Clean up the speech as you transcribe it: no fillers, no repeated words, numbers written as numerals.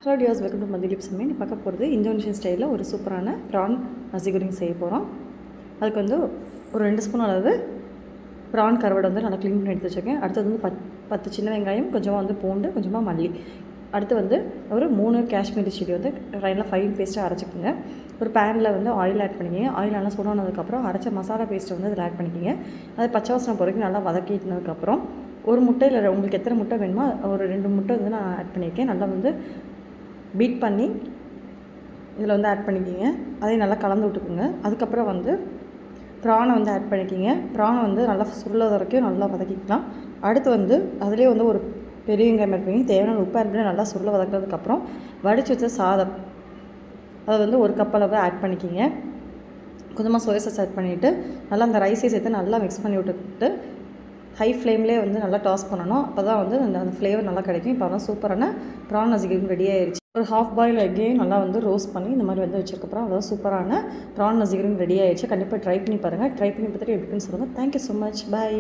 Hello tears, welcome to Mathi lips சமையல். பார்க்க போகிறது இந்தோனேஷியன் ஸ்டைலில் ஒரு சூப்பரான ப்ரான் நசி கோரிங் செய்ய போகிறோம். அதுக்கு வந்து ஒரு 2 ஸ்பூன் அளவு ப்ரான் கருவாடு வந்து நல்லா க்ளீன் பண்ணி எடுத்து வச்சுருக்கேன். அடுத்தது வந்து 10 சின்ன வெங்காயம், கொஞ்சமாக வந்து பூண்டு, கொஞ்சமாக மல்லி. அடுத்து வந்து ஒரு 3 காஷ்மீரி சில்லி வந்து நல்லா ஃபைன் பேஸ்ட்டாக அரைச்சிக்கோங்க. ஒரு பேனில் வந்து ஆயில் ஆட் பண்ணிக்கிங்க. ஆயில் நல்லா சூடானதுக்கப்புறம் அரைச்ச மசாலா பேஸ்ட்டை வந்து அதில் ஆட் பண்ணிக்கிங்க. அது பச்சை வாசனை பொறுக்கும் நல்லா வதக்கினதுக்கப்புறம் ஒரு முட்டையில் உங்களுக்கு எத்தனை முட்டை வேணுமோ ஒரு 2 முட்டை வந்து நான் ஆட் பண்ணியிருக்கேன். நல்லா வந்து பீட் பண்ணி இதில் வந்து ஆட் பண்ணிக்கிங்க. அதையும் நல்லா கலந்து விட்டுக்குங்க. அதுக்கப்புறம் வந்து ப்ரானை வந்து ஆட் பண்ணிக்கிங்க. ப்ரானை வந்து நல்லா சுருள வரைக்கும் நல்லா வதக்கிக்கலாம். அடுத்து வந்து அதிலே வந்து ஒரு பெரிய வெங்காயம் ஆட் பண்ணி தேவையான உப்பு ஆட் பண்ணி நல்லா சுருள வதக்கினதுக்கப்புறம் வடித்து வச்ச சாதம் அதை வந்து 1 கப் அளவு ஆட் பண்ணிக்கிங்க. கொஞ்சமாக சோயா சாஸ் ஆட் பண்ணிவிட்டு நல்லா அந்த ரைஸை சேர்த்து நல்லா மிக்ஸ் பண்ணி விட்டுட்டு ஹை ஃப்ளேம்லேயே வந்து நல்லா டாஸ் பண்ணணும். அப்போ தான் வந்து அந்த ஃப்ளேவர் நல்லா கிடைக்கும். இப்போ தான் சூப்பரான ப்ரான் நசி கோரிங் ரெடி ஆயிடுச்சு. ஒரு ஹாஃப் பாயில் எக்கையும் நல்லா வந்து ரோஸ்ட் பண்ணி இந்த மாதிரி வந்து வச்சுருக்கப்புறம் அதான் சூப்பரான ப்ரான் நசி கோரிங் ரெடி ஆயிடுச்சு. கண்டிப்பாக ட்ரை பண்ணி பாருங்கள். ட்ரை பண்ணி பார்த்துட்டு எப்படின்னு சொல்லுங்கள். Thank you so much. பாய்.